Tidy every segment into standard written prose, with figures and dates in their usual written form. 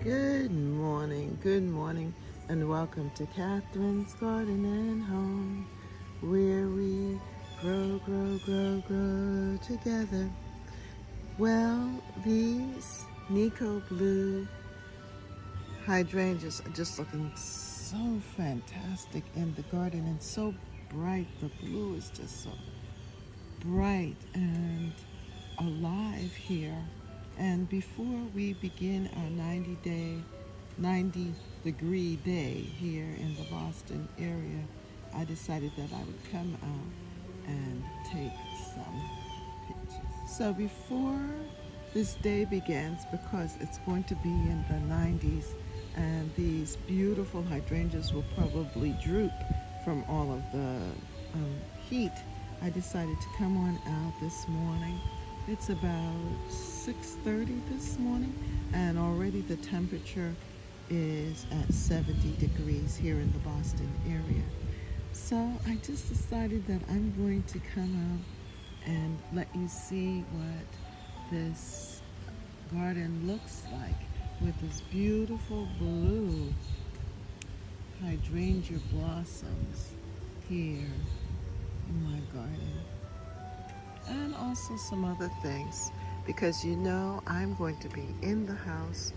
Good morning, and welcome to Catherine's Garden and Home, where we grow together. Well, these Nico Blue hydrangeas are just looking so fantastic in the garden and so bright. The blue is just so bright and alive here. And before we begin our 90-degree day here in the Boston area, I decided that I would come out and take some pictures. So before this day begins, because it's going to be in the 90s, and these beautiful hydrangeas will probably droop from all of the heat, I decided to come on out this morning. It's about 6:30 this morning, and already the temperature is at 70 degrees here in the Boston area. So I just decided that I'm going to come out and let you see what this garden looks like with this beautiful blue hydrangea blossoms here in my garden. And also some other things, because I'm going to be in the house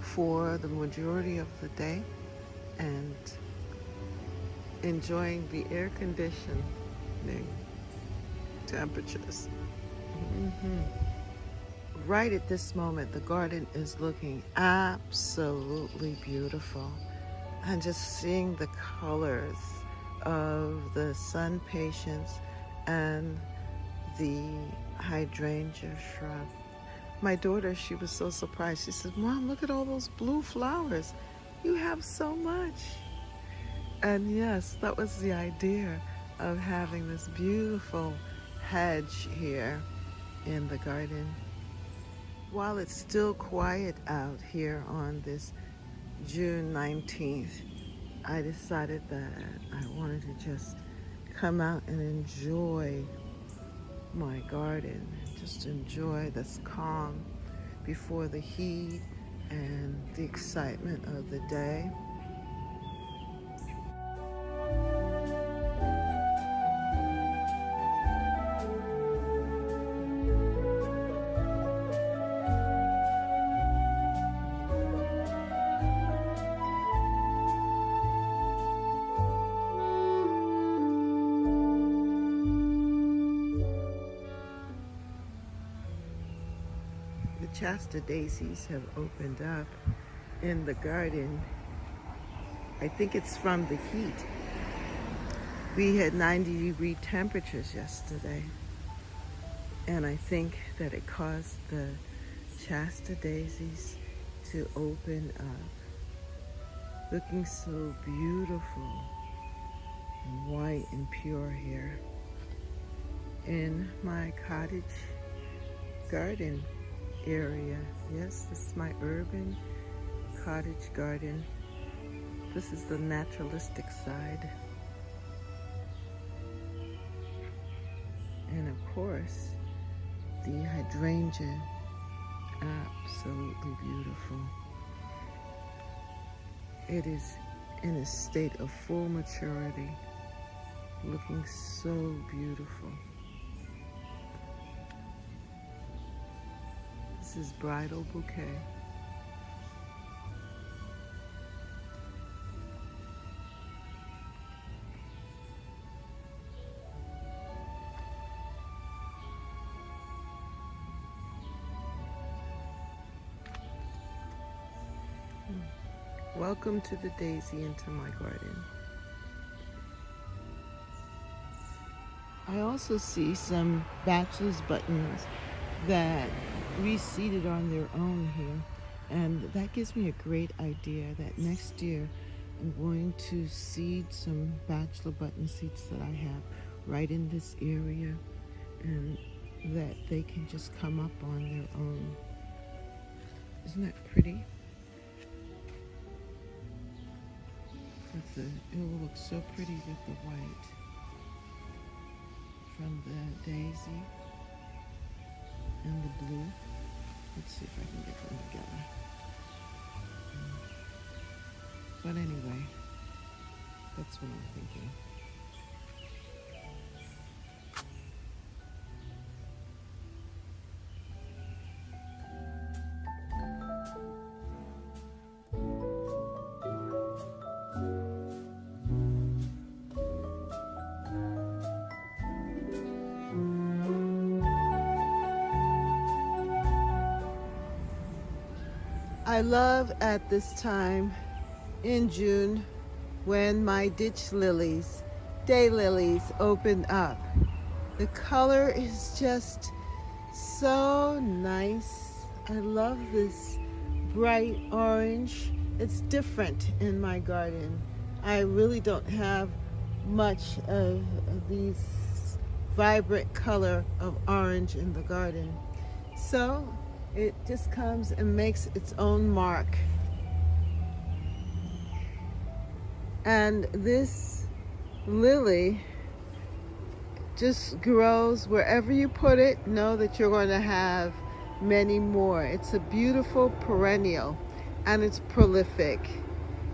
for the majority of the day and enjoying the air conditioning temperatures. Right at this moment, the garden is looking absolutely beautiful, and just seeing the colors of the sun patience and the hydrangea shrub. My daughter, she was so surprised. She said, "Mom, look at all those blue flowers. You have so much." And yes, that was the idea of having this beautiful hedge here in the garden. While it's still quiet out here on this June 19th, I decided that I wanted to just come out and enjoy my garden, just enjoy this calm before the heat and the excitement of the day. The Shasta daisies have opened up in the garden. I think it's from the heat. We had 90-degree temperatures yesterday, and I think that it caused the Shasta daisies to open up, looking so beautiful and white and pure here in my cottage garden area. Yes, this is my urban cottage garden. This is the naturalistic side. And of course, the hydrangea, absolutely beautiful. It is in a state of full maturity, looking so beautiful. This is Bridal Bouquet. Welcome to the daisy into my garden. I also see some bachelor's buttons that reseeded on their own here, and that gives me a great idea that next year I'm going to seed some bachelor button seeds that I have right in this area, and that they can just come up on their own. Isn't that pretty? It will look so pretty with the white from the daisy and the blue. Let's see if I can get them together. But anyway, that's what I'm thinking. I love at this time in June when my ditch lilies, day lilies, open up. The color is just so nice. I love this bright orange. It's different in my garden. I really don't have much of these vibrant color of orange in the garden. So it just comes and makes its own mark. And this lily just grows wherever you put it. Know that you're going to have many more. It's a beautiful perennial and it's prolific.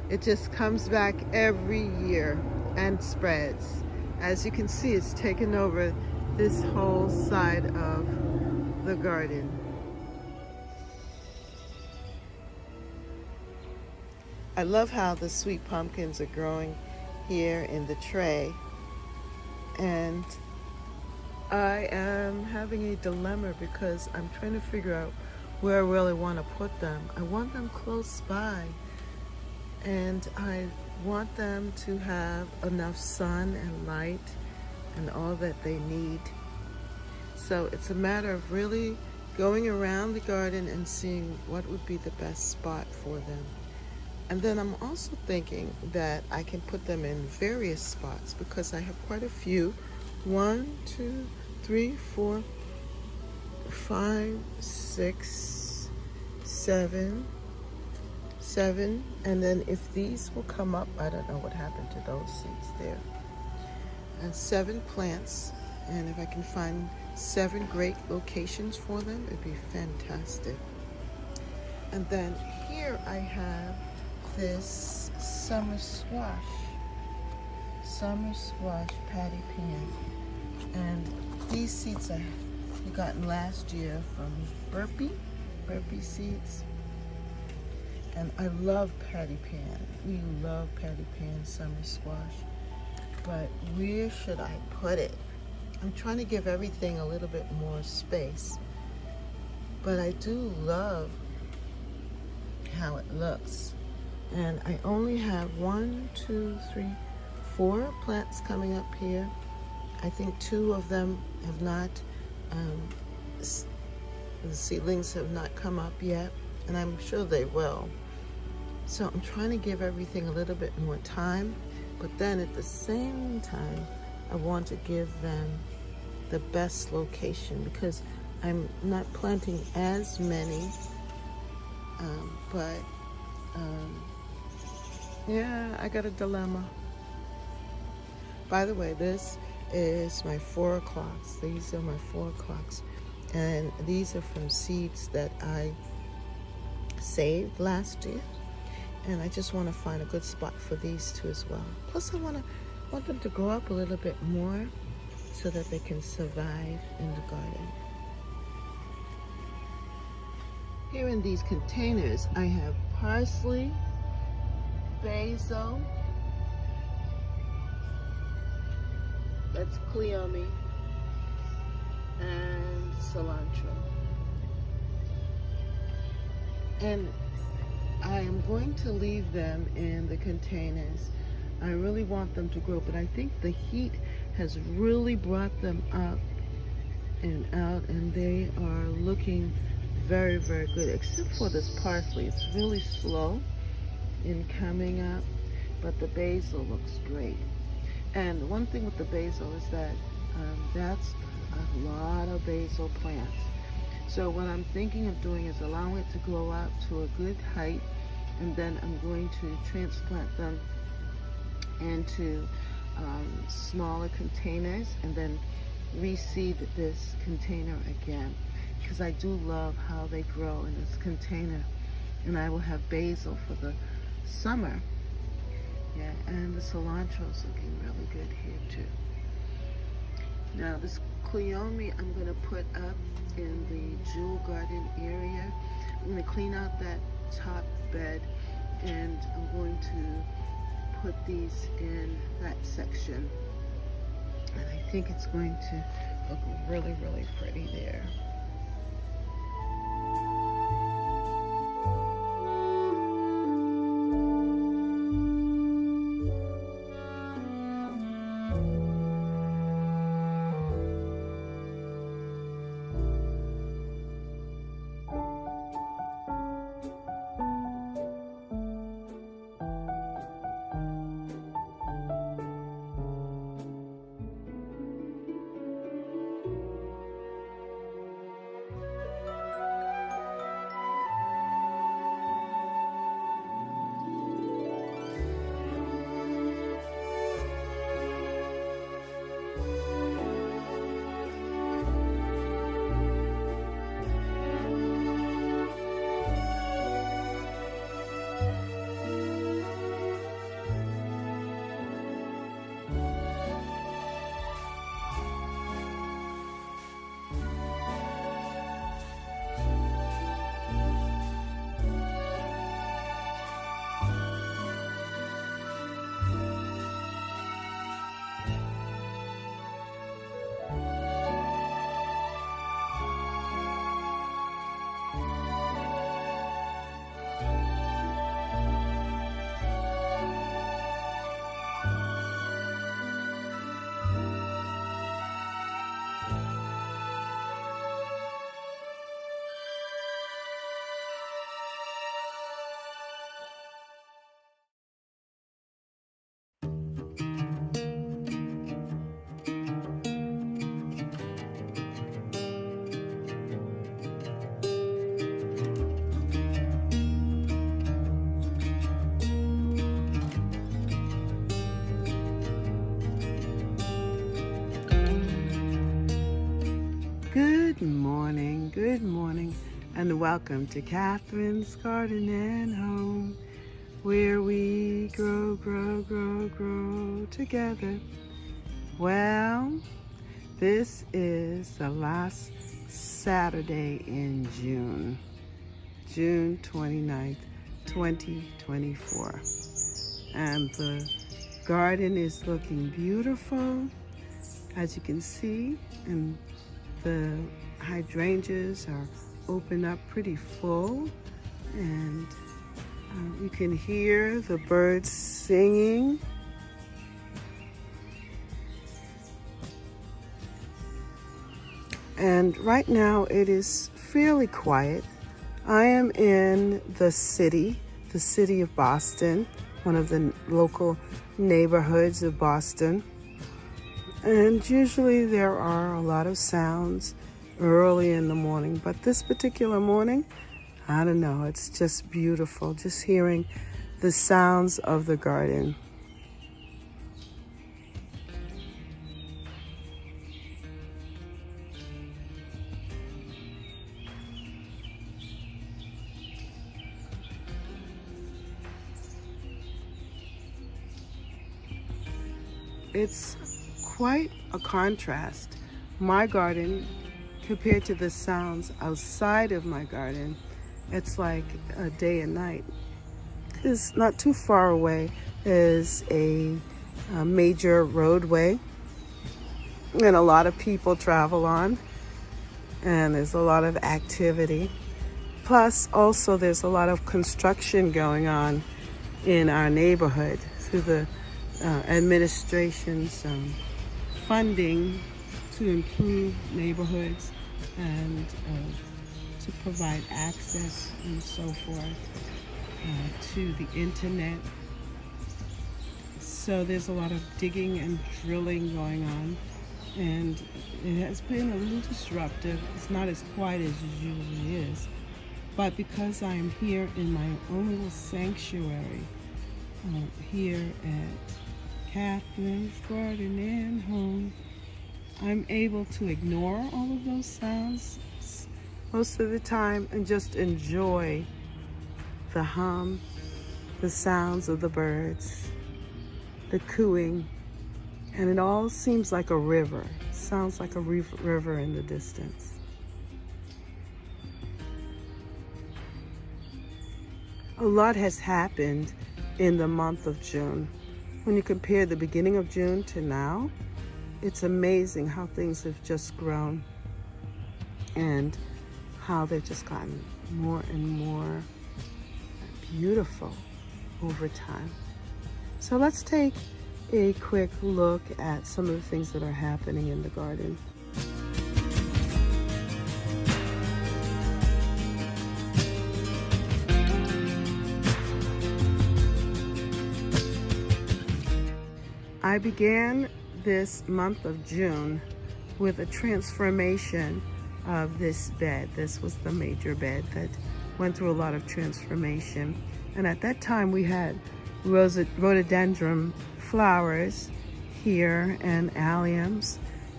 It just comes back every year and spreads. As you can see, it's taken over this whole side of the garden. I love how the sweet pumpkins are growing here in the tray. And I am having a dilemma because I'm trying to figure out where I really want to put them. I want them close by, and I want them to have enough sun and light and all that they need. So it's a matter of really going around the garden and seeing what would be the best spot for them. And then I'm also thinking that I can put them in various spots because I have quite a few. 1, 2, 3, 4, 5, 6, 7, and then if these will come up, I don't know what happened to those seeds there. And 7 plants, and if I can find 7 great locations for them, it'd be fantastic. And then here I have this summer squash patty pan, and these seeds I gotten last year from burpee seeds, and I love patty pan. We love patty pan summer squash, but where should I put it? I'm trying to give everything a little bit more space, but I do love how it looks. And I only have 1, 2, 3, 4 plants coming up here. I think 2 of them have not, the seedlings have not come up yet, and I'm sure they will. So I'm trying to give everything a little bit more time, but then at the same time, I want to give them the best location because I'm not planting as many, yeah, I got a dilemma. By the way, this is my 4 o'clocks. These are my 4 o'clocks. And these are from seeds that I saved last year. And I just want to find a good spot for these 2 as well. Plus I want them to grow up a little bit more so that they can survive in the garden. Here in these containers, I have parsley, basil, that's cleome, and cilantro. And I am going to leave them in the containers. I really want them to grow, but I think the heat has really brought them up and out, and they are looking very, very good, except for this parsley. It's really slow in coming up, but the basil looks great. And one thing with the basil is that that's a lot of basil plants. So what I'm thinking of doing is allowing it to grow up to a good height, and then I'm going to transplant them into smaller containers and then reseed this container again, because I do love how they grow in this container. And I will have basil for the summer Yeah, and the cilantro is looking really good here too. Now this cleome I'm going to put up in the jewel garden area. I'm going to clean out that top bed, and I'm going to put these in that section. And I think it's going to look really, really pretty there. Good morning, and welcome to Catherine's Garden and Home, where we grow together. Well, this is the last Saturday in June 29th, 2024. And the garden is looking beautiful, as you can see, and the hydrangeas are open up pretty full, and you can hear the birds singing. And right now it is fairly quiet. I am in the city of Boston, one of the local neighborhoods of Boston. And usually there are a lot of sounds early in the morning, but this particular morning, I don't know, it's just beautiful, just hearing the sounds of the garden. It's quite a contrast. My garden, compared to the sounds outside of my garden, it's like a day and night. It's not too far away is a major roadway, and a lot of people travel on, and there's a lot of activity. Plus, also there's a lot of construction going on in our neighborhood through the administration's funding to improve neighborhoods and to provide access and so forth to the internet. So there's a lot of digging and drilling going on, and it has been a little disruptive. It's not as quiet as it usually is, but because I'm here in my own little sanctuary here at Catherine's Garden and Home, I'm able to ignore all of those sounds most of the time and just enjoy the hum, the sounds of the birds. the cooing, and it all seems like a river. Sounds like a river in the distance. A lot has happened in the month of June. When you compare the beginning of June to now, it's amazing how things have just grown and how they've just gotten more and more beautiful over time. So let's take a quick look at some of the things that are happening in the garden. I began this month of June with a transformation of this bed. This was the major bed that went through a lot of transformation. And at that time we had rhododendron flowers here and alliums.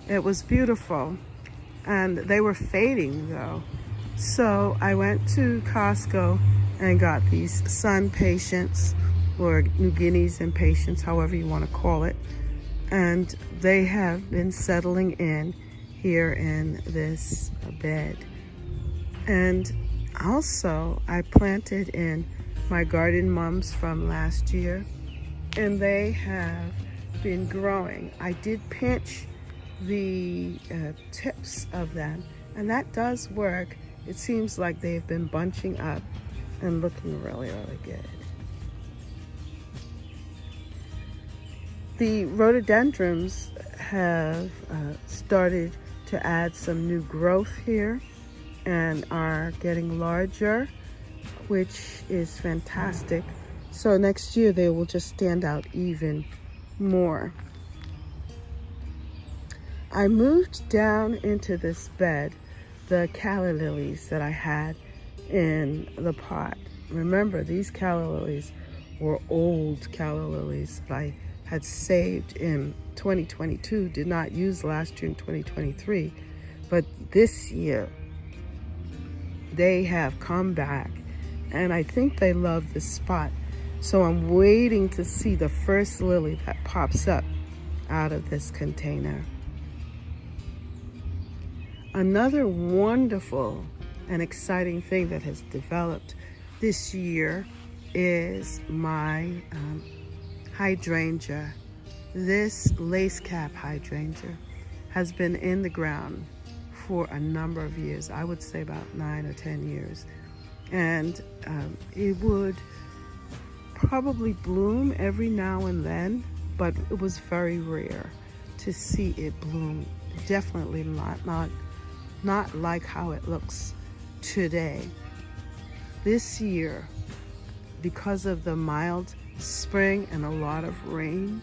It was beautiful. And they were fading though. So I went to Costco and got these sun patience, or New Guineas impatiens, however you want to call it. And they have been settling in here in this bed. And also I planted in my garden mums from last year, and they have been growing. I did pinch the tips of them, and that does work. It seems like they've been bunching up and looking really, really good. The rhododendrons have started to add some new growth here and are getting larger, which is fantastic. So next year they will just stand out even more. I moved down into this bed the calla lilies that I had in the pot. Remember, these calla lilies were old calla lilies that I had saved in 2022, did not use last year in 2023, but this year they have come back, and I think they love this spot. So I'm waiting to see the first lily that pops up out of this container. Another wonderful and exciting thing that has developed this year is my hydrangea. This lace cap hydrangea has been in the ground for a number of years. I would say about 9 or 10 years. And it would probably bloom every now and then, but it was very rare to see it bloom. Definitely not like how it looks today. This year, because of the mild spring and a lot of rain,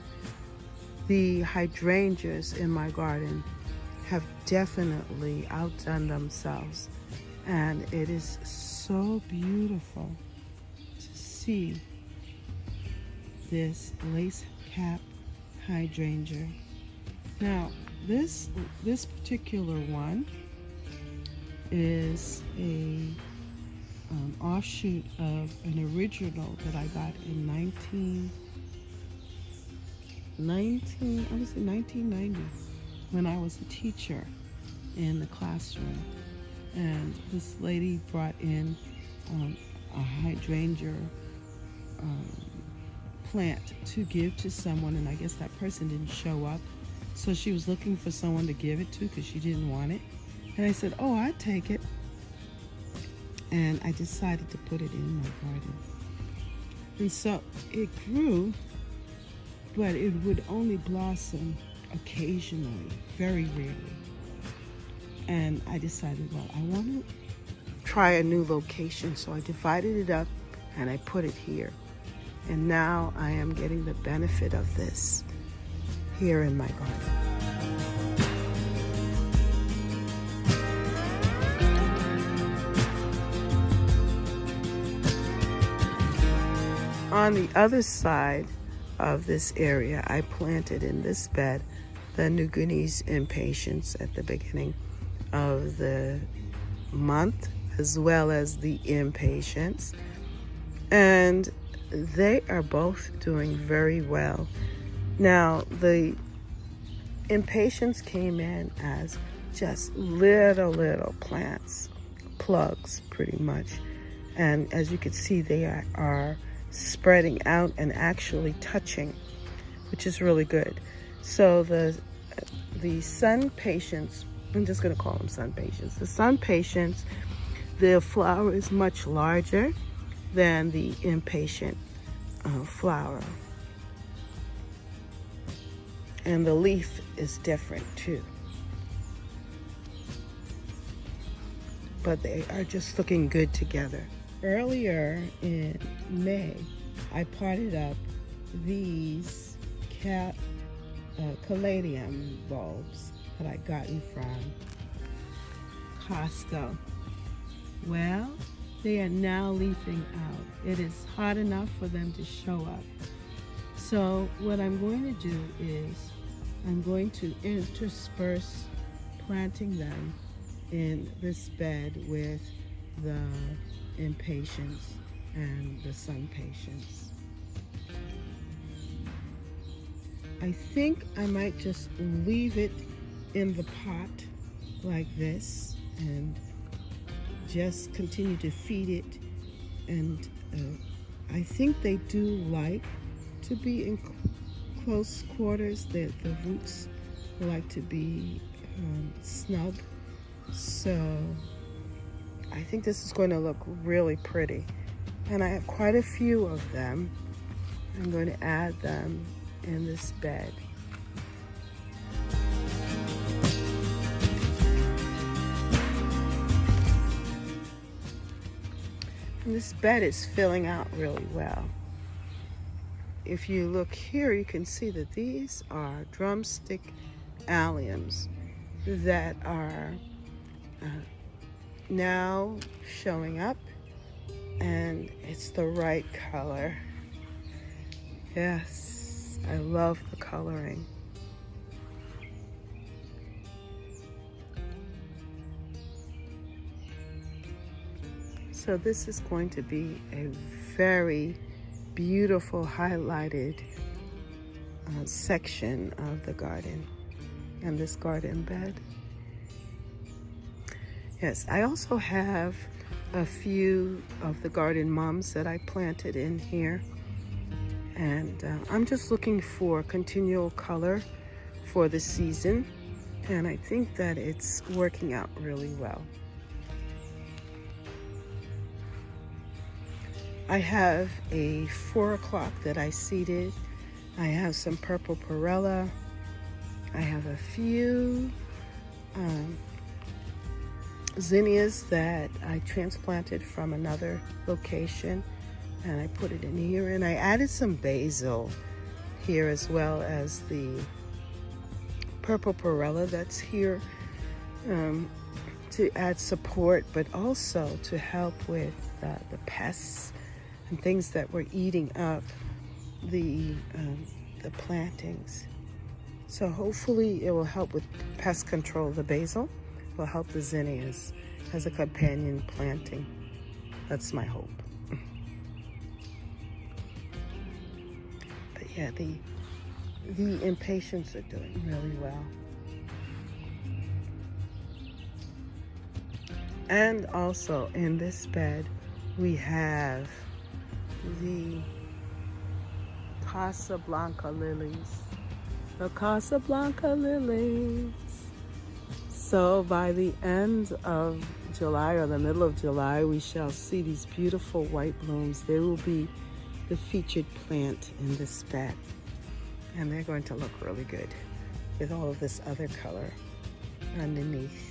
the hydrangeas in my garden have definitely outdone themselves, and it is so beautiful to see this lace cap hydrangea. Now this particular one is a offshoot of an original that I got in 1990 when I was a teacher in the classroom. And this lady brought in a hydrangea plant to give to someone, and I guess that person didn't show up. So she was looking for someone to give it to because she didn't want it. And I said, oh, I'd take it. And I decided to put it in my garden. And so it grew, but it would only blossom occasionally, very rarely. And I decided, well, I want to try a new location. So I divided it up and I put it here. And now I am getting the benefit of this here in my garden. On the other side of this area, I planted in this bed the New Guineas impatiens at the beginning of the month, as well as the impatiens. And they are both doing very well. Now, the impatiens came in as just little plants, plugs pretty much. And as you can see, they are spreading out and actually touching, which is really good. So the sun patients, I'm just going to call them sun patients. The sun patients, the flower is much larger than the impatient flower. And the leaf is different too. But they are just looking good together. Earlier in May, I potted up these caladium bulbs that I gotten from Costco. Well, they are now leafing out. It is hot enough for them to show up. So what I'm going to do is I'm going to intersperse planting them in this bed with the impatiens and the sun patients. I think I might just leave it in the pot like this and just continue to feed it. And I think they do like to be in close quarters. The roots like to be snug. So I think this is going to look really pretty. And I have quite a few of them. I'm going to add them in this bed. And this bed is filling out really well. If you look here, you can see that these are drumstick alliums that are now showing up, and it's the right color. Yes, I love the coloring. So this is going to be a very beautiful highlighted section of the garden and this garden bed. Yes, I also have a few of the garden mums that I planted in here, and I'm just looking for continual color for the season, and I think that it's working out really well. I have a 4 o'clock that I seeded. I have some purple perella. I have a few zinnias that I transplanted from another location, and I put it in here. And I added some basil here, as well as the purple perella that's here to add support, but also to help with the pests and things that were eating up the plantings. So hopefully it will help with pest control. The basil will help the zinnias as a companion planting. That's my hope. But yeah, the impatiens are doing really well. And also in this bed, we have the Casablanca lilies. The Casablanca lilies. So by the end of July or the middle of July, we shall see these beautiful white blooms. They will be the featured plant in this bed. And they're going to look really good with all of this other color underneath.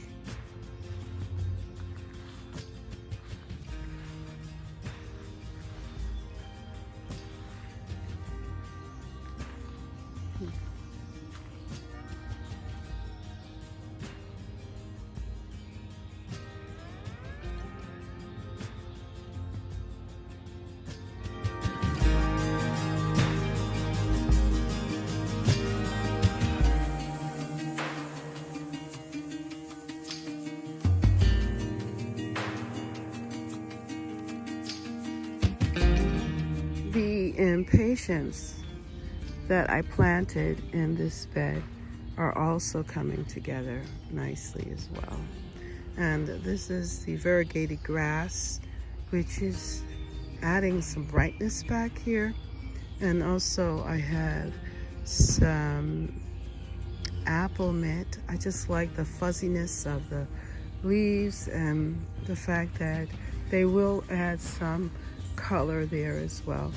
The impatiens that I planted in this bed are also coming together nicely as well. And this is the variegated grass, which is adding some brightness back here. And also I have some apple mint. I just like the fuzziness of the leaves and the fact that they will add some color there as well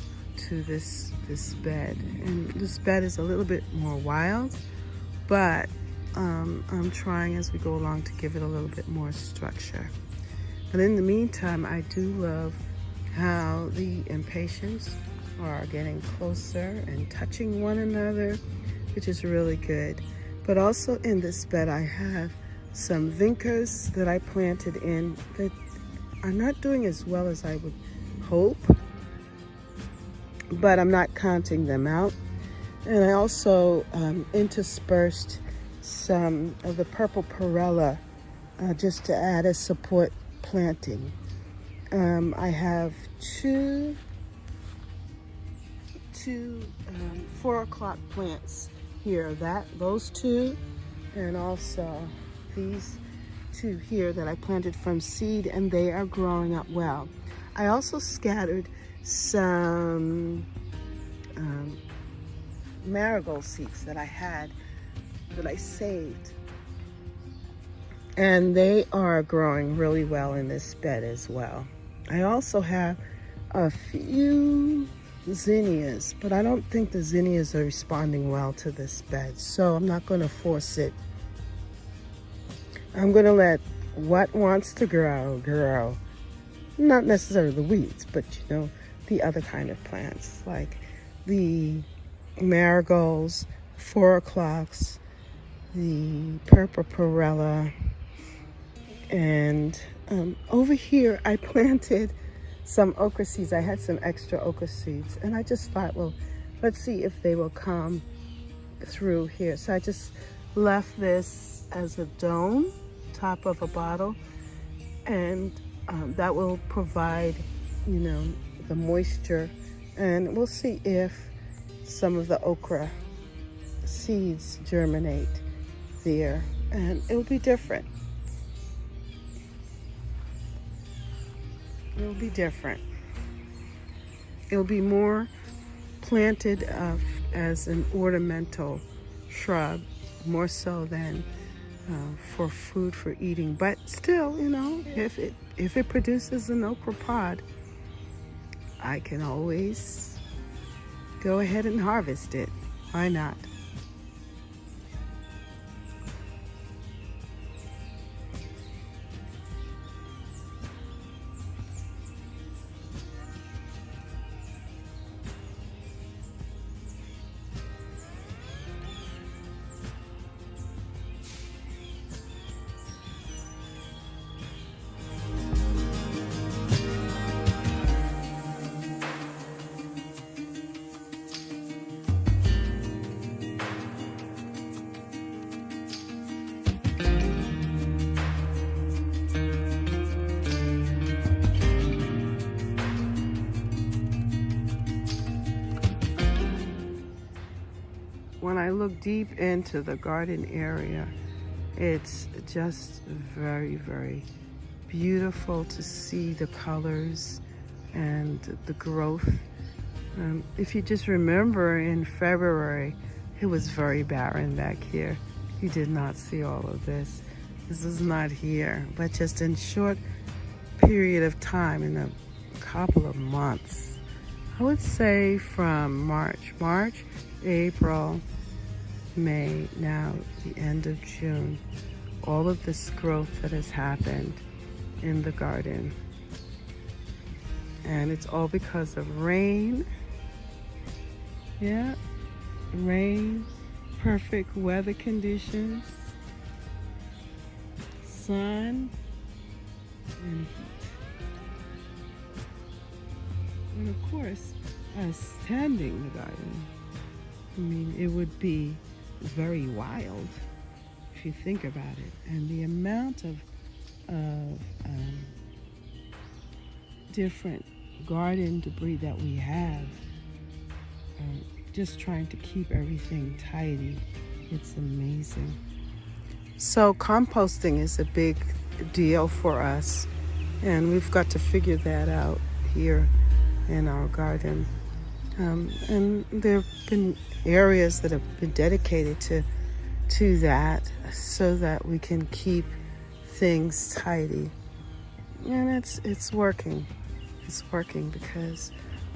to this bed. And this bed is a little bit more wild, but I'm trying as we go along to give it a little bit more structure. But in the meantime, I do love how the impatiens are getting closer and touching one another, which is really good. But also in this bed, I have some vincas that I planted in that are not doing as well as I would hope, but I'm not counting them out. And I also interspersed some of the purple perella just to add a support planting. I have two 4 o'clock plants here, those two, and also these two here that I planted from seed, and they are growing up well. I also scattered some marigold seeds that I had, that I saved, and they are growing really well in this bed as well. I also have a few zinnias, but I don't think the zinnias are responding well to this bed, so I'm not going to force it. I'm going to let what wants to grow. Not necessarily the weeds, but you know, the other kind of plants, like the marigolds, 4 o'clocks, the purple perella, and over here I planted some okra seeds. I had some extra okra seeds, and I just thought, well, let's see if they will come through here. So I just left this as a dome, top of a bottle, and that will provide, you know, the moisture, and we'll see if some of the okra seeds germinate there, and it'll be different. It'll be different. It'll be more planted as an ornamental shrub, more so than for food for eating. But still, you know, if it produces an okra pod, I can always go ahead and harvest it. Why not? When I look deep into the garden area, it's just very, very beautiful to see the colors and the growth. If you just remember, in February, it was very barren back here. You did not see all of this. This is not here, but just in short period of time, in a couple of months, I would say from March, April, May, now the end of June, all of this growth that has happened in the garden. And it's all because of rain. Yeah, rain, perfect weather conditions, sun, and heat. And of course, us tending the garden, I mean, it would be very wild if you think about it. And the amount of different garden debris that we have, just trying to keep everything tidy. It's amazing. So composting is a big deal for us, and we've got to figure that out here in our garden. And there have been areas that have been dedicated to that so that we can keep things tidy. And it's working. It's working because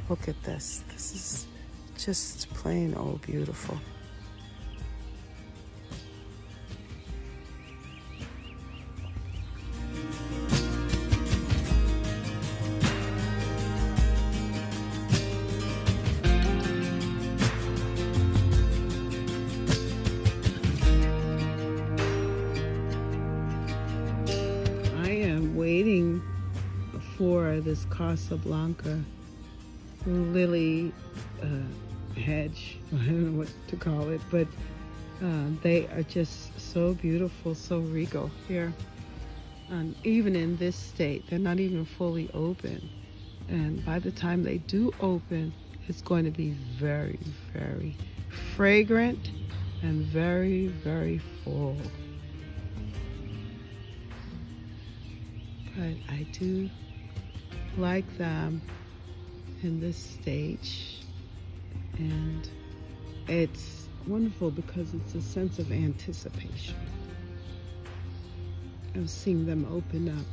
look at this. This is just plain old beautiful. Waiting for this Casablanca lily hedge. I don't know what to call it, but they are just so beautiful, so regal here. And even in this state, they're not even fully open. And by the time they do open, it's going to be very, very fragrant and very, very full. But I do like them in this stage, and it's wonderful because it's a sense of anticipation of seeing them open up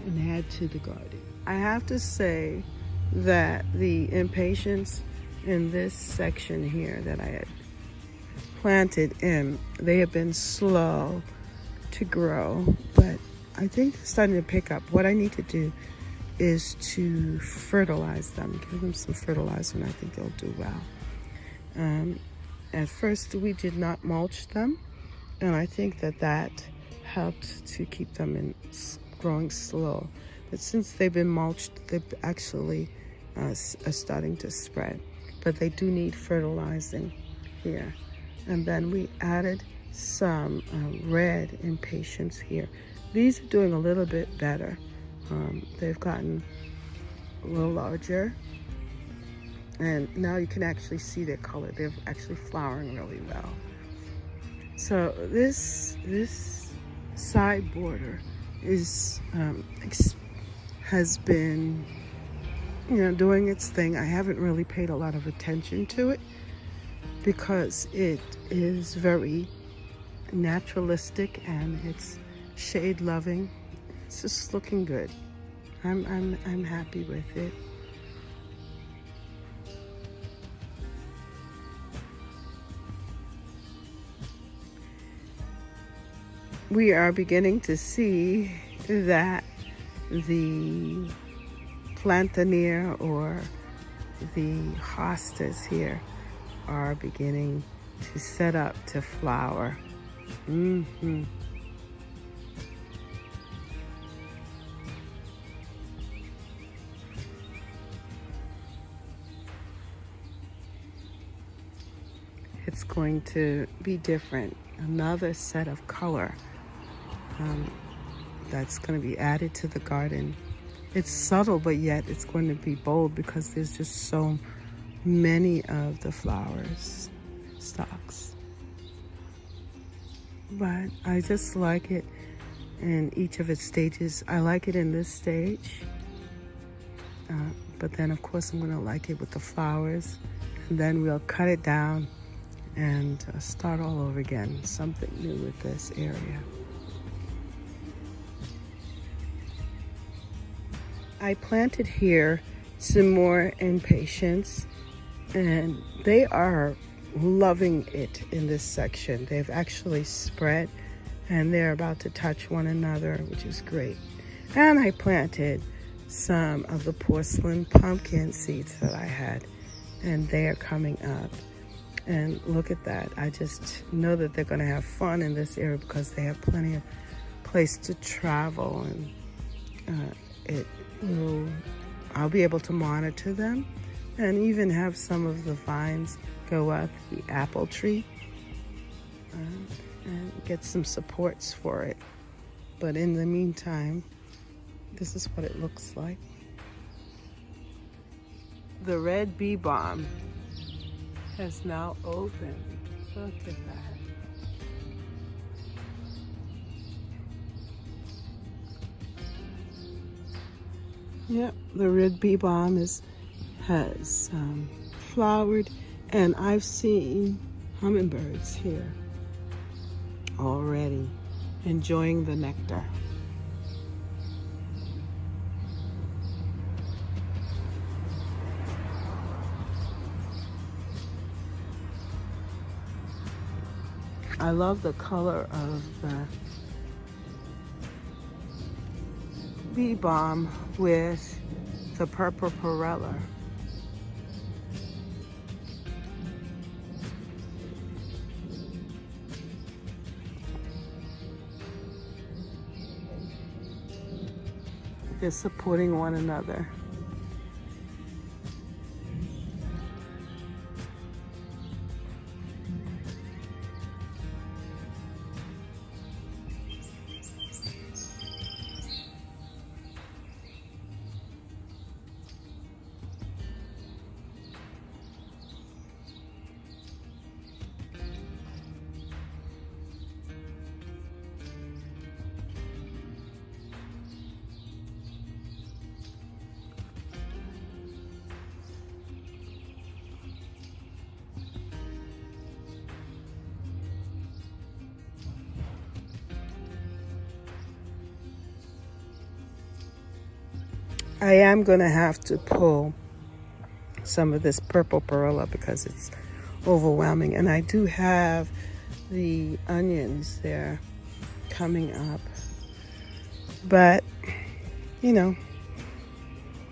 and add to the garden. I have to say that the impatiens in this section here that I had planted in, they have been slow to grow, but I think they're starting to pick up. What I need to do is to fertilize them, give them some fertilizer, and I think they'll do well. At first, we did not mulch them, and I think that helped to keep them growing slow. But since they've been mulched, they've actually are starting to spread. But they do need fertilizing here. And then we added some red impatiens here. These are doing a little bit better. They've gotten a little larger, and now you can actually see their color. They're actually flowering really well. So this side border is has been, doing its thing. I haven't really paid a lot of attention to it because it is very naturalistic and it's shade loving. It's just looking good. I'm happy with it. We are beginning to see that the plantanier or the hostas here are beginning to set up to flower. It's going to be different, another set of color that's going to be added to the garden. It's subtle, but yet it's going to be bold because there's just so many of the flowers, stalks. But I just like it in each of its stages. I like it in this stage, but then of course I'm going to like it with the flowers, and then we'll cut it down and start all over again, something new with this area. I planted here some more impatiens, and they are loving it in this section. They've actually spread, and they're about to touch one another, which is great. And I planted some of the porcelain pumpkin seeds that I had, and they are coming up. And look at that. I just know that they're going to have fun in this area because they have plenty of place to travel, and I'll be able to monitor them and even have some of the vines go up the apple tree and get some supports for it. But in the meantime, this is what it looks like. The red bee balm has now opened. Look at that. Yep, the red bee balm has flowered, and I've seen hummingbirds here already enjoying the nectar. I love the color of the bee balm with the purple perilla. They're supporting one another. I am going to have to pull some of this purple perilla because it's overwhelming. And I do have the onions there coming up. But, you know,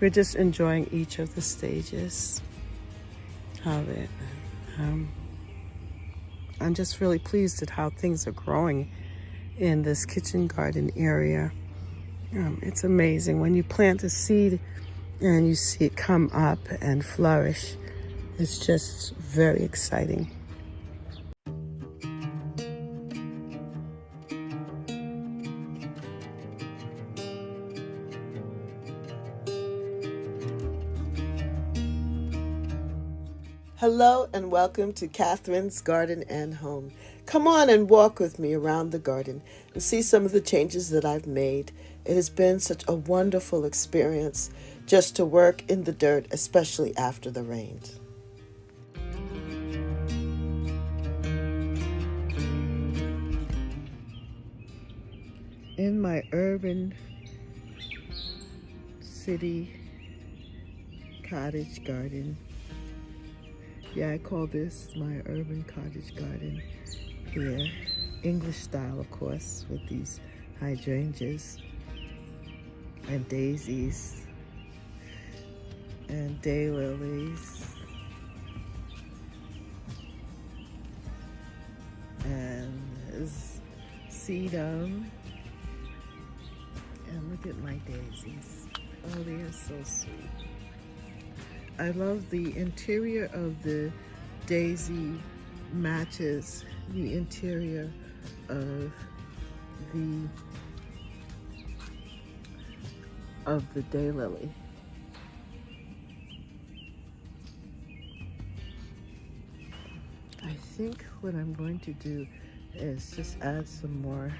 we're just enjoying each of the stages of it. I'm just really pleased at how things are growing in this kitchen garden area. It's amazing when you plant a seed and you see it come up and flourish. It's just very exciting. Hello and welcome to Catherine's Garden and Home. Come on and walk with me around the garden and see some of the changes that I've made. It has been such a wonderful experience just to work in the dirt, especially after the rains. In my urban city cottage garden, yeah, I call this my urban cottage garden here. English style, of course, with these hydrangeas and daisies and daylilies and sedum. And look at my daisies. Oh, they are so sweet. I love the interior of the daisy matches the interior of the daylily. I think what I'm going to do is just add some more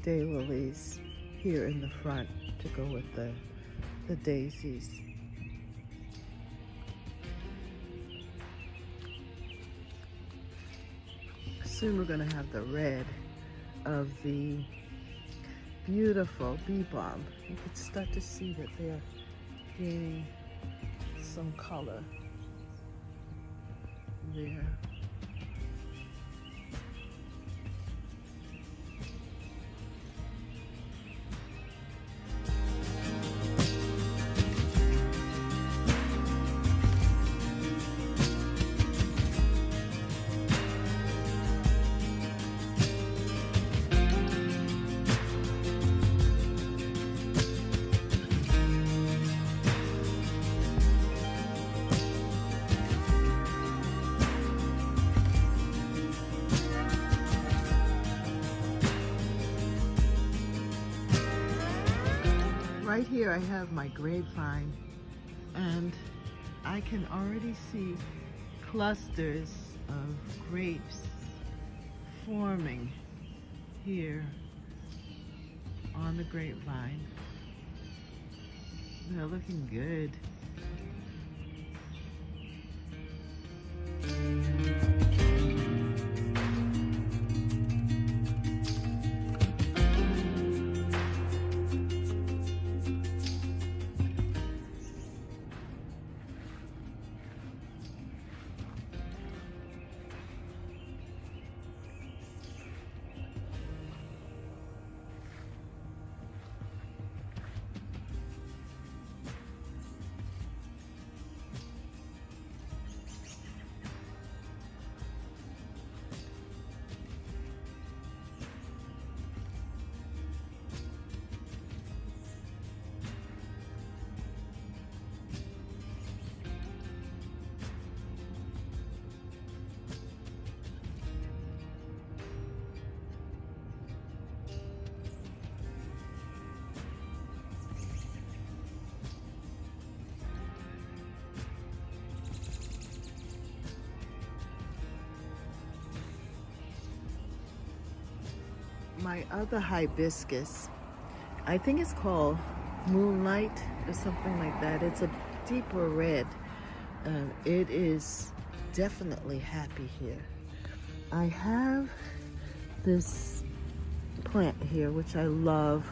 daylilies here in the front to go with the daisies. Soon we're going to have the red of the beautiful bee balm. You can start to see that they're gaining some color there. Right here I have my grapevine, and I can already see clusters of grapes forming here on the grapevine. They're looking good. My other hibiscus, I think it's called Moonlight or something like that. It's a deeper red. It is definitely happy here. I have this plant here, which I love.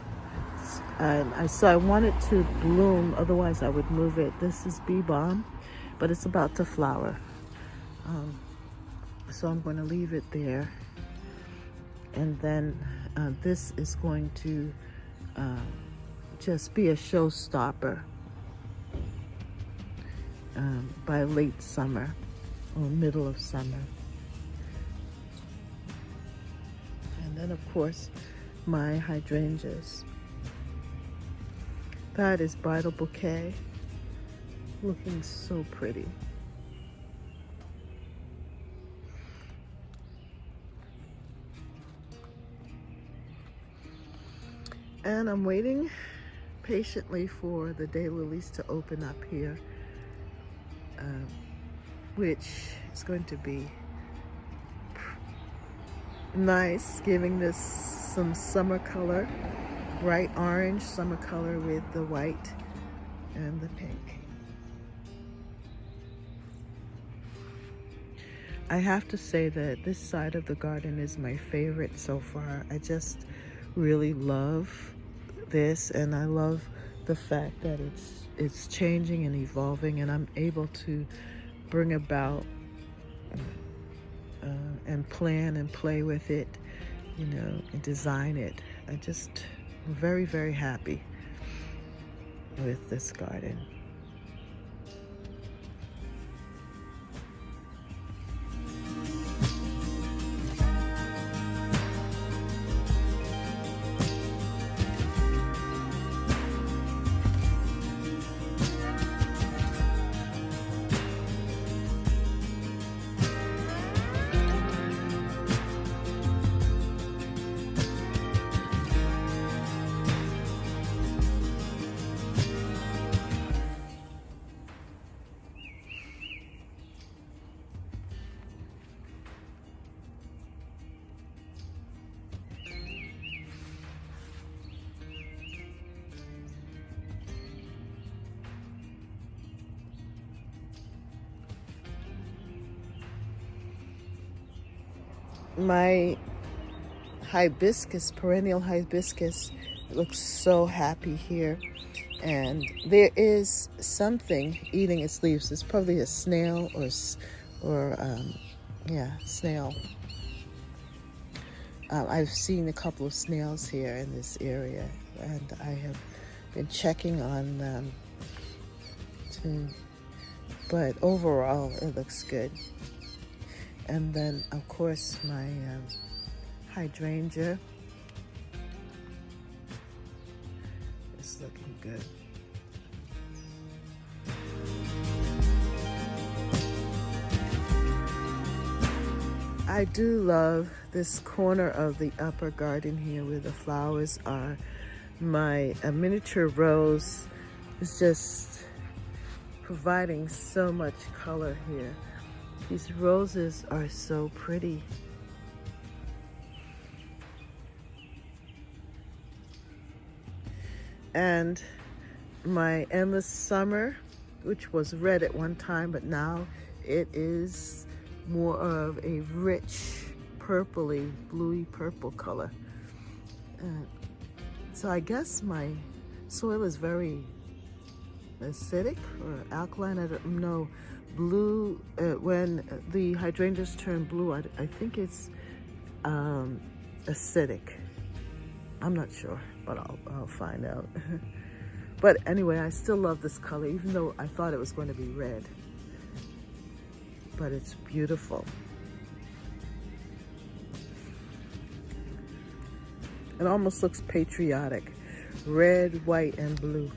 So I want it to bloom, otherwise I would move it. This is bee balm, but it's about to flower. So I'm going to leave it there. And then this is going to just be a showstopper by late summer or middle of summer. And then, of course, my hydrangeas. That is bridal bouquet, looking so pretty. And I'm waiting patiently for the daylilies to open up here, which is going to be nice, giving this some summer color, bright orange summer color with the white and the pink. I have to say that this side of the garden is my favorite so far. I just really love this, and I love the fact that it's changing and evolving, and I'm able to bring about and plan and play with it, you know, and design it. I'm very, very happy with this garden. My hibiscus, perennial hibiscus, looks so happy here. And there is something eating its leaves. It's probably a snail snail. I've seen a couple of snails here in this area, and I have been checking on them too. But overall, it looks good. And then, of course, my hydrangea is looking good. I do love this corner of the upper garden here where the flowers are. My miniature rose is just providing so much color here. These roses are so pretty. And my endless summer, which was red at one time, but now it is more of a rich purpley, bluey purple color. So I guess my soil is very acidic or alkaline. I don't know. Blue, when the hydrangeas turn blue, I think it's acidic. I'm not sure, but I'll find out. But anyway, I still love this color, even though I thought it was going to be red. But it's beautiful. It almost looks patriotic. Red, white, and blue.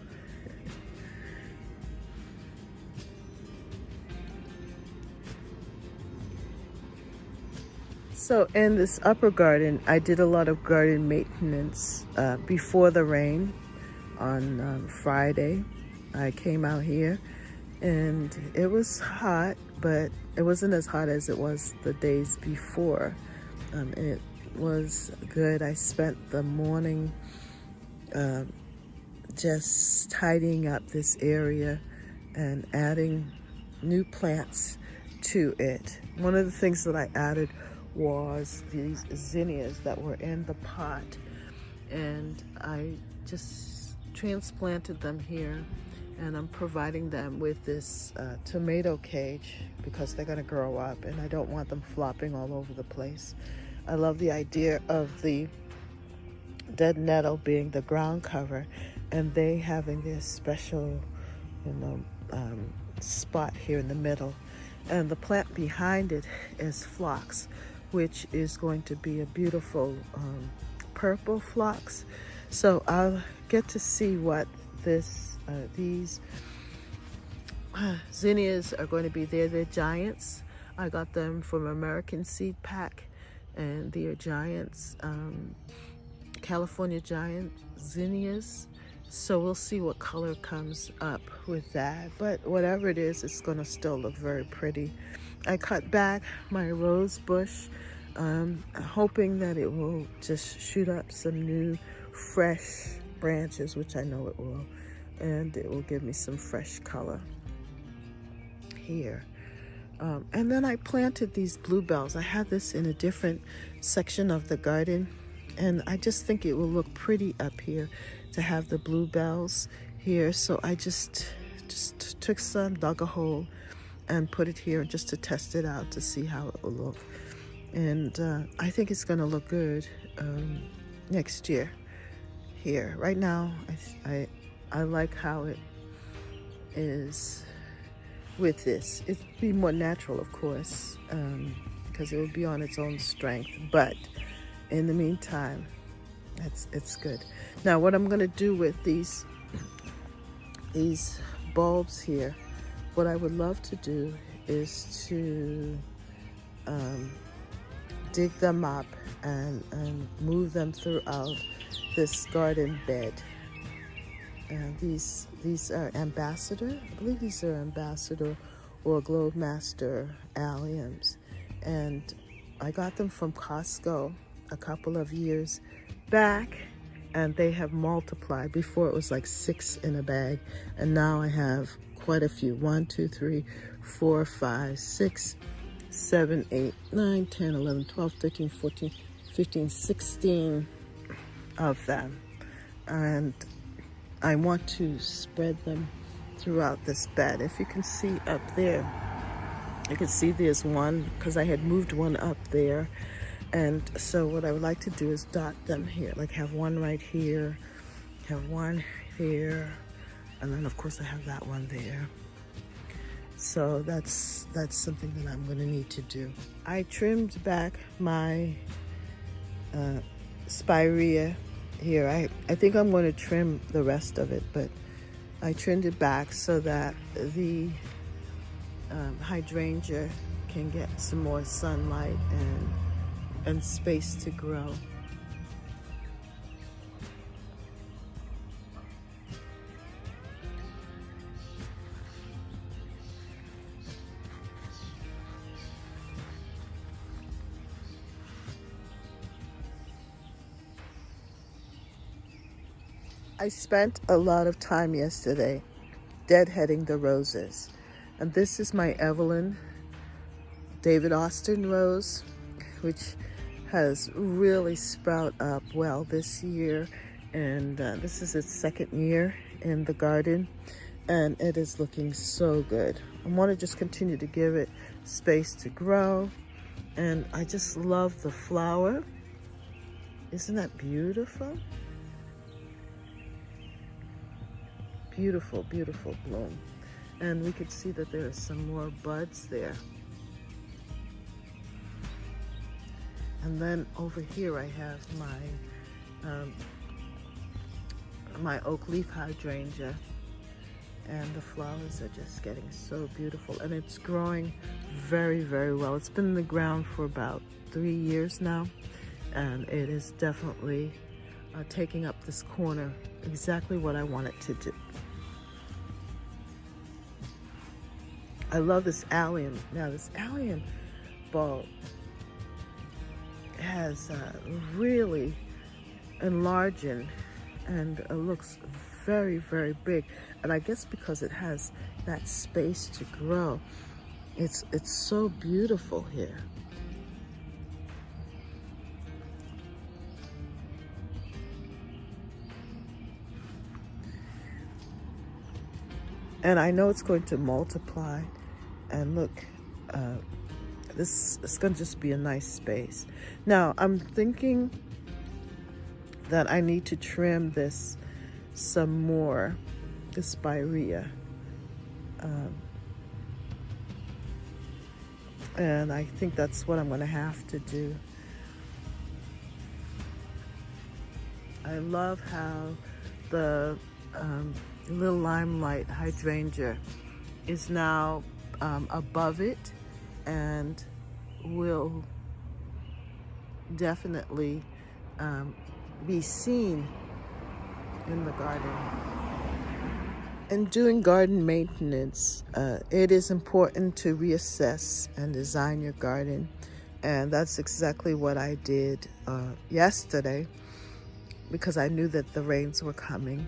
So in this upper garden, I did a lot of garden maintenance before the rain. On Friday, I came out here and it was hot, but it wasn't as hot as it was the days before. It was good. I spent the morning just tidying up this area and adding new plants to it. One of the things that I added was these zinnias that were in the pot, and I just transplanted them here, and I'm providing them with this tomato cage because they're gonna grow up and I don't want them flopping all over the place. I love the idea of the dead nettle being the ground cover and they having this special, spot here in the middle. And the plant behind it is phlox, which is going to be a beautiful purple phlox. So I'll get to see what these zinnias are going to be. They're giants. I got them from American Seed Pack, and they are giants, California giant zinnias. So we'll see what color comes up with that. But whatever it is, it's going to still look very pretty. I cut back my rose bush, hoping that it will just shoot up some new fresh branches, which I know it will, and it will give me some fresh color here. And then I planted these bluebells. I had this in a different section of the garden, and I just think it will look pretty up here to have the bluebells here. So I just took some, dug a hole, and put it here just to test it out to see how it will look. And I think it's going to look good next year here. Right now, I like how it is with this. It'd be more natural, of course, because it would be on its own strength. But in the meantime, it's good. Now, what I'm going to do with these bulbs here, what I would love to do is to dig them up and move them throughout this garden bed. And these are ambassador, I believe these are ambassador or Globemaster alliums, and I got them from Costco a couple of years back, and they have multiplied. Before it was like 6 in a bag, and now I have quite a few. 1, 2, 3, 4, 5, 6, 7, 8, 9, 10, 11, 12, 13, 14, 15, 16 of them. And I want to spread them throughout this bed. If you can see up there, you can see there's one, because I had moved one up there. And so what I would like to do is dot them here, like have one right here, have one here, and then of course I have that one there. So that's something that I'm going to need to do. I trimmed back my spirea here. I think I'm going to trim the rest of it, but I trimmed it back so that the hydrangea can get some more sunlight and space to grow. I spent a lot of time yesterday deadheading the roses. And this is my Evelyn David Austin rose, which has really sprout up well this year. And this is its second year in the garden. And it is looking so good. I want to just continue to give it space to grow. And I just love the flower. Isn't that beautiful? Beautiful, beautiful bloom. And we could see that there are some more buds there. And then over here I have my oak leaf hydrangea. And the flowers are just getting so beautiful. And it's growing very, very well. It's been in the ground for about 3 years now. And it is definitely taking up this corner, exactly what I want it to do. I love this allium. Now this allium bulb has really enlarging and it looks very, very big. And I guess because it has that space to grow, it's so beautiful here. And I know it's going to multiply. And look, this is going to just be a nice space. Now, I'm thinking that I need to trim this some more, this spirea. And I think that's what I'm going to have to do. I love how the little limelight hydrangea is now above it and will definitely be seen in the garden. In doing garden maintenance, it is important to reassess and design your garden. And that's exactly what I did yesterday, because I knew that the rains were coming.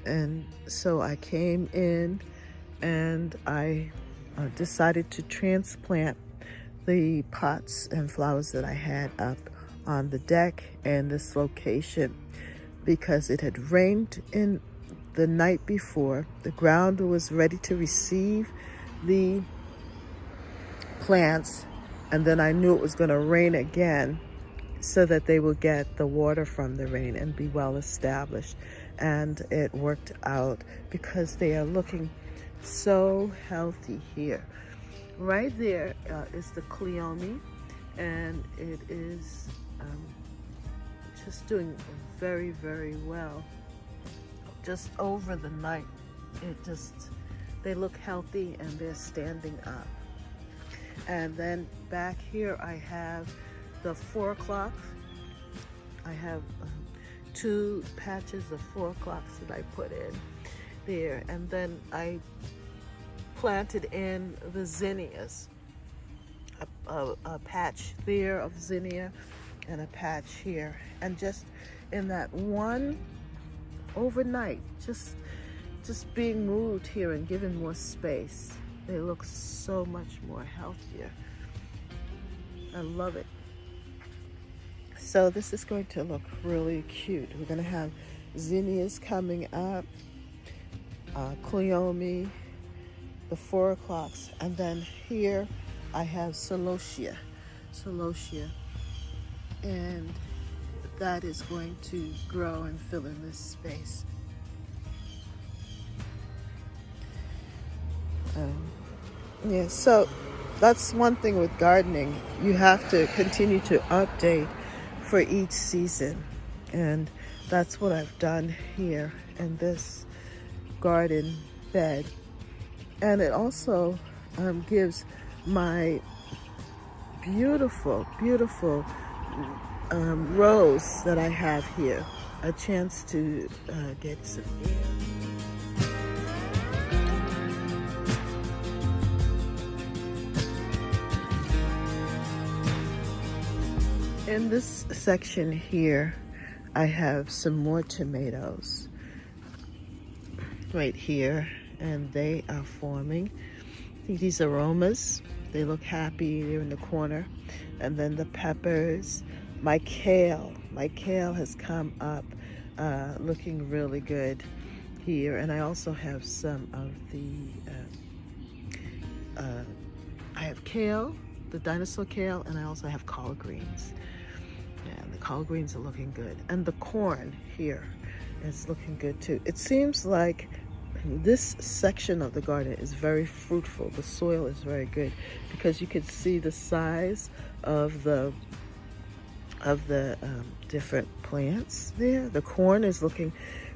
And so I came in and I decided to transplant the pots and flowers that I had up on the deck and this location, because it had rained in the night before. The ground was ready to receive the plants, and then I knew it was going to rain again so that they will get the water from the rain and be well established. And it worked out because they are looking so healthy here. Right there is the cleome, and it is just doing very, very well. Just over the night, they look healthy and they're standing up. And then back here I have the 4 o'clock. I have 2 patches of 4 o'clocks that I put in there. And then I planted in the zinnias, a patch there of zinnia and a patch here. And just in that one overnight, just being moved here and given more space, they look so much more healthier. I love it. So this is going to look really cute. We're going to have zinnias coming up, cleome, the 4 o'clocks, and then here I have celosia, and that is going to grow and fill in this space. Yeah, so that's one thing with gardening. You have to continue to update for each season, and that's what I've done here in this garden bed. And it also gives my beautiful, beautiful rose that I have here a chance to get some air. In this section here, I have some more tomatoes. right here, and they are forming. I think these aromas, they look happy. They're in the corner. And then the peppers. My kale has come up looking really good here. And I also have some of the, I have kale, the dinosaur kale, and I also have collard greens. And the collard greens are looking good. And the corn here is looking good too. It seems like this section of the garden is very fruitful. The soil is very good because you can see the size of the different plants there. The corn is looking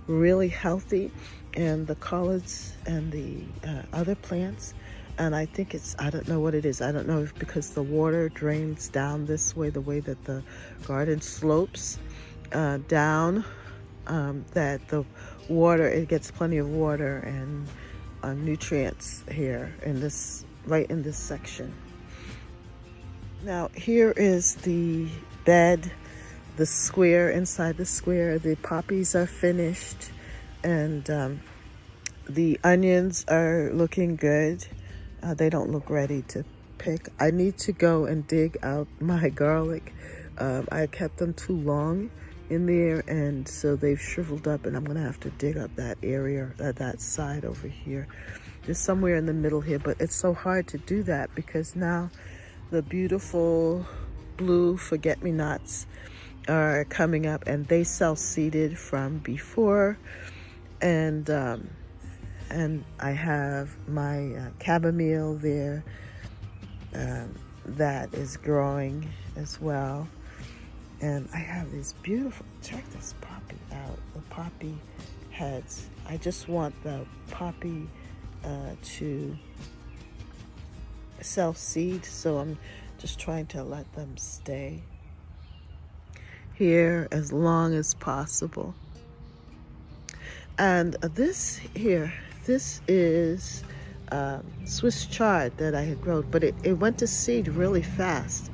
really healthy, and the collards and the other plants. And I think it's, I don't know what it is. I don't know if because the water drains down this way, the way that the garden slopes down, that the water, it gets plenty of water and nutrients here in this, right in this section. Now here is the bed, the square. Inside the square, the poppies are finished, and the onions are looking good. They don't look ready to pick. I need to go and dig out my garlic. I kept them too long in there, and so they've shriveled up, and I'm gonna have to dig up that area, that side over here. There's somewhere in the middle here, but it's so hard to do that because now the beautiful blue forget-me-nots are coming up, and they self-seeded from before. And I have my chamomile there that is growing as well. And I have these beautiful, check this poppy out, the poppy heads. I just want the poppy to self-seed, so I'm just trying to let them stay here as long as possible. And this here, this is Swiss chard that I had grown, but it went to seed really fast.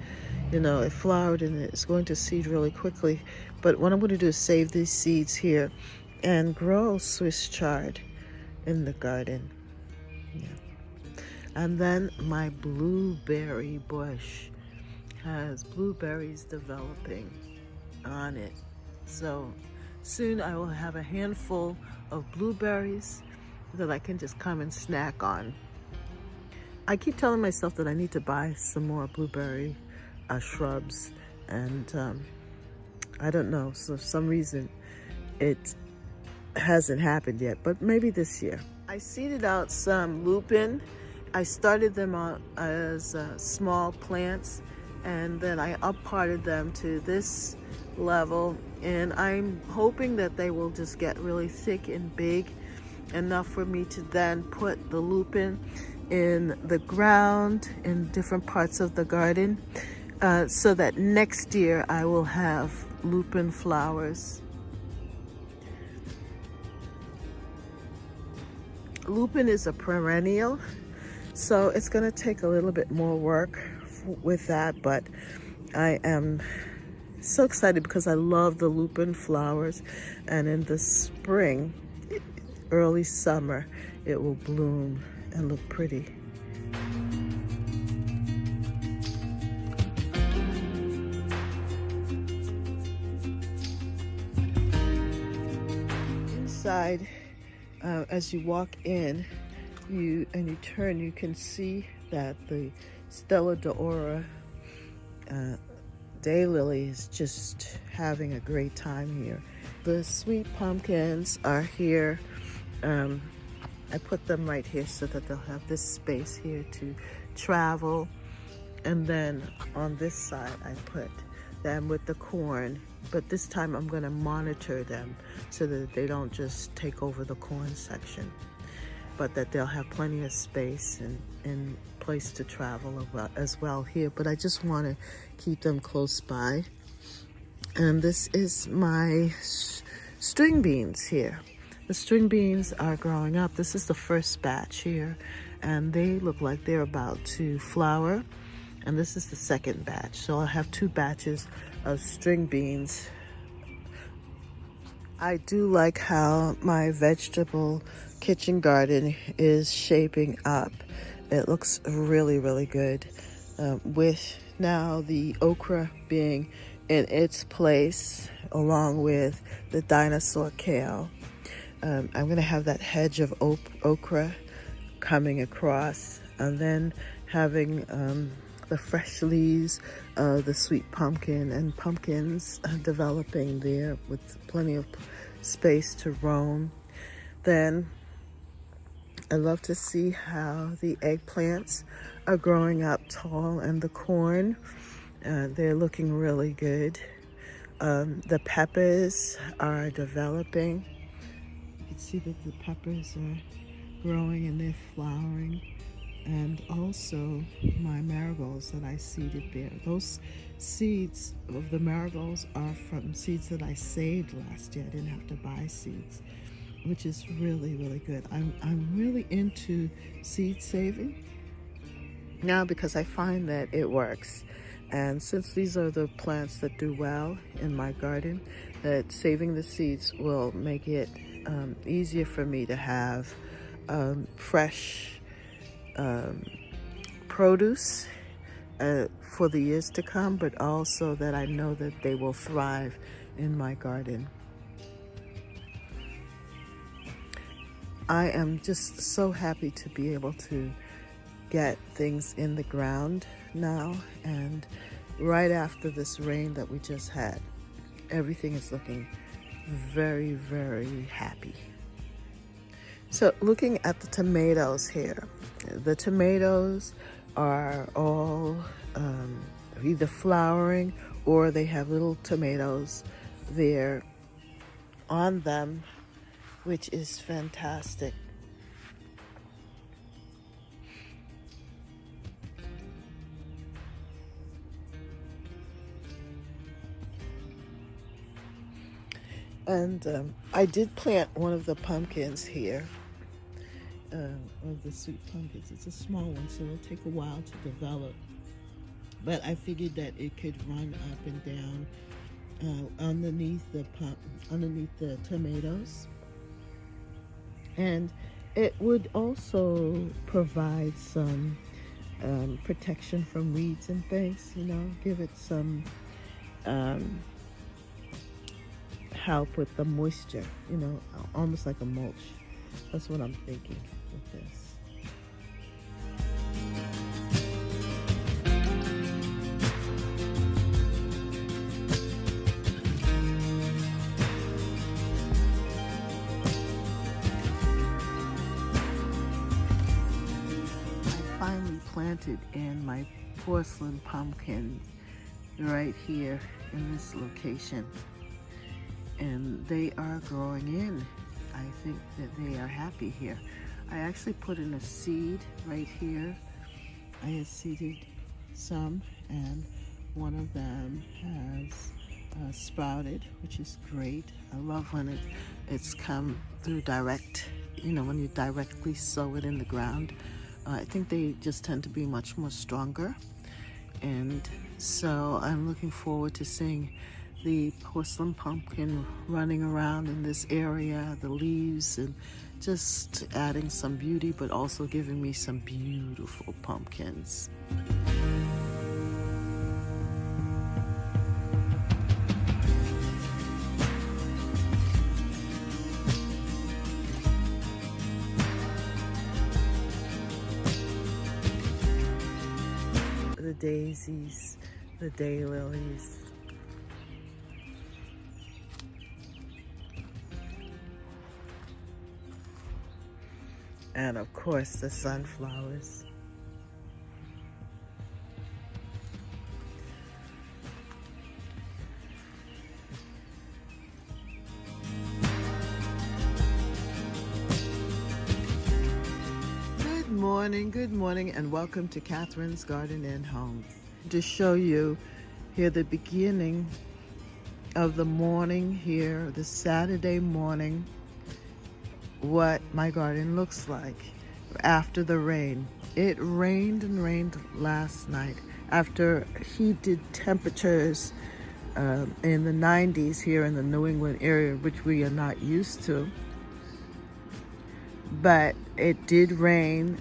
You know, it flowered and it's going to seed really quickly. But what I'm going to do is save these seeds here and grow Swiss chard in the garden. Yeah. And then my blueberry bush has blueberries developing on it. So soon I will have a handful of blueberries that I can just come and snack on. I keep telling myself that I need to buy some more blueberry shrubs, and I don't know, so for some reason it hasn't happened yet, but maybe this year. I seeded out some lupin. I started them out as small plants, and then I up-potted them to this level, and I'm hoping that they will just get really thick and big enough for me to then put the lupin in the ground in different parts of the garden, so that next year I will have lupin flowers. Lupin is a perennial, so it's going to take a little bit more work with that, but I am so excited because I love the lupin flowers, and in the spring, early summer, it will bloom and look pretty. Inside, as you walk in, you turn, you can see that the Stella d'Oro daylily is just having a great time here. The sweet pumpkins are here. I put them right here so that they'll have this space here to travel. And then on this side, I put them with the corn, but this time I'm gonna monitor them so that they don't just take over the corn section, but that they'll have plenty of space and place to travel as well here. But I just wanna keep them close by. And this is my string beans here. The string beans are growing up. This is the first batch here, and they look like they're about to flower. And this is the second batch. So I'll have 2 batches of string beans. I do like how my vegetable kitchen garden is shaping up. It looks really, really good. With now the okra being in its place, along with the dinosaur kale. I'm going to have that hedge of okra coming across, and then having the fresh leaves, the sweet pumpkin and pumpkins developing there with plenty of space to roam. Then I love to see how the eggplants are growing up tall, and the corn, they're looking really good. The peppers are developing. You can see that the peppers are growing and they're flowering. And also my marigolds that I seeded there. Those seeds of the marigolds are from seeds that I saved last year. I didn't have to buy seeds, which is really, really good. I'm really into seed saving now because I find that it works. And since these are the plants that do well in my garden, that saving the seeds will make it easier for me to have fresh produce for the years to come, but also that I know that they will thrive in my garden. I am just so happy to be able to get things in the ground now, and right after this rain that we just had, everything is looking very, very happy. So looking at the tomatoes here, the tomatoes are all either flowering or they have little tomatoes there on them, which is fantastic. And I did plant one of the pumpkins here, of the sweet pumpkins. It's a small one, so it'll take a while to develop. But I figured that it could run up and down underneath the tomatoes, and it would also provide some protection from weeds and things. You know, give it some help with the moisture. You know, almost like a mulch. That's what I'm thinking with this. I finally planted in my porcelain pumpkins right here in this location, and they are growing in. I think that they are happy here. I actually put in a seed right here. I had seeded some, and one of them has sprouted, which is great. I love when it's come through direct, you know, when you directly sow it in the ground. I think they just tend to be much more stronger. And so I'm looking forward to seeing the porcelain pumpkin running around in this area, the leaves, and just adding some beauty, but also giving me some beautiful pumpkins. The daisies, the daylilies. And of course, the sunflowers. Good morning, and welcome to Catherine's Garden and Home. To show you here the beginning of the morning here, the Saturday morning, what my garden looks like after the rain. It rained and rained last night after heated temperatures in the 90s here in the New England area, which we are not used to. but it did rain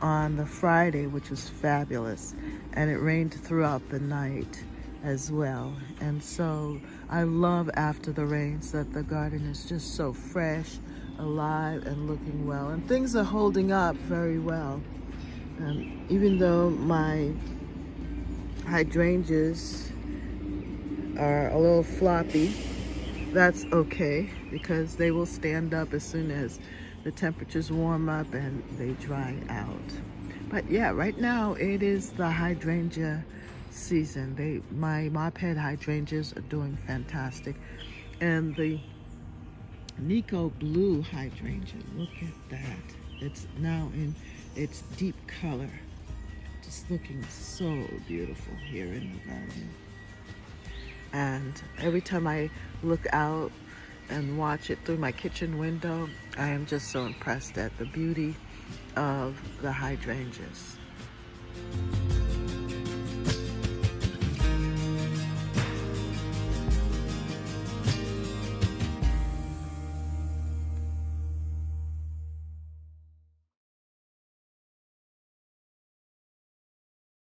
on the Friday, which was fabulous, and it rained throughout the night as well. And so I love after the rains that the garden is just so fresh, alive, and looking well, and things are holding up very well. Even though my hydrangeas are a little floppy, that's okay, because they will stand up as soon as the temperatures warm up and they dry out. But yeah, right now it is the hydrangea season. My mop-head hydrangeas are doing fantastic. And the Nico blue hydrangea, look at that. It's now in its deep color. Just looking so beautiful here in the garden. And every time I look out and watch it through my kitchen window, I am just so impressed at the beauty of the hydrangeas.